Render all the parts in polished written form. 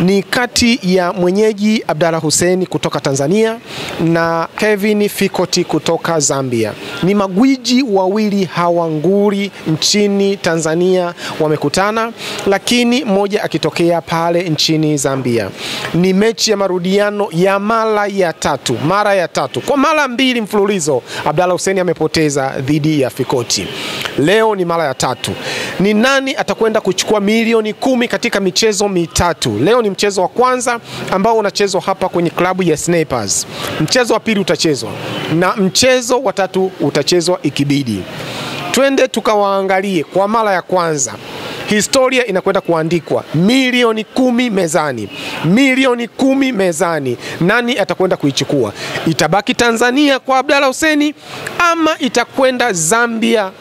ni kati ya mwenyeji Abdalla Hussein kutoka Tanzania na Kevin Fikoti kutoka Zambia. Ni magwiji wawili hawa nguri nchini Tanzania wamekutana, lakini mmoja akitokea pale nchini Zambia. Ni mechi ya marudiano ya mara ya tatu. Kwa mara 2 mfululizo Abdalla Hussein amepoteza dhidi ya Fikoti. Leo ni mara ya 3. Ni nani atakwenda kuchukua milioni 10 katika michezo mitatu? Leo ni mchezo wa kwanza ambao unachezwa hapa kwenye klabu ya Snipers. Mchezo wa pili utachezwa na mchezo wa tatu utachezwa ikibidi. Twende tukawaangalie kwa mara ya kwanza. Historia inakwenda kuandikwa. Milioni 10 mezani. Milioni 10 mezani. Nani atakwenda kuichukua? Itabaki Tanzania kwa Abdalla Hussein ama itakwenda Zambia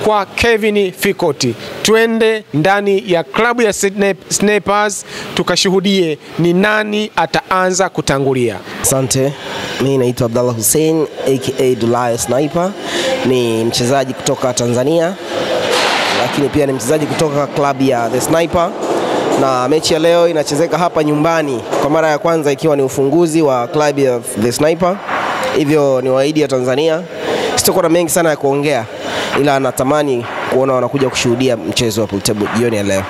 kwa Kevin Fikoti? Twende ndani ya klabu ya Snipers tukashuhudie ni nani ataanza kutangulia. Asante. Mimi naitwa Abdalla Hussein aka Dullahi Sniper. Ni mchezaji kutoka Tanzania, lakini pia ni mchezaji kutoka klabu ya The Sniper, na mechi ya leo inachezeka hapa nyumbani kwa mara ya kwanza, ikiwa ni ufunguzi wa klabu ya The Sniper. Hivyo ni waahidi ya Tanzania. Sitakuwa na mengi sana ya kuongea, ila natamani kuona wanakuja kushuhudia mchezo wa pool table jioni ya leo.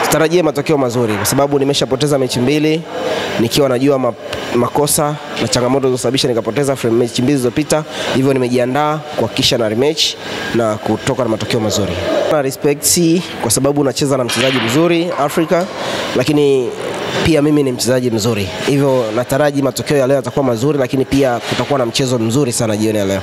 Tutarajie matokeo mazuri kwa sababu nimeshapoteza mechi 2 nikiwa najua makosa na changamoto zilizosababisha nikapoteza mechi 2 zilizopita. Hivyo nimejiandaa kuhakikisha na rematch na kutoka na matokeo mazuri. Na respect kwa sababu nacheza na mchezaji mzuri Afrika, lakini pia mimi ni mchezaji mzuri. Hivyo nataraji matokeo ya leo yatakuwa mazuri, lakini pia kutakuwa na mchezo mzuri sana jioni ya leo.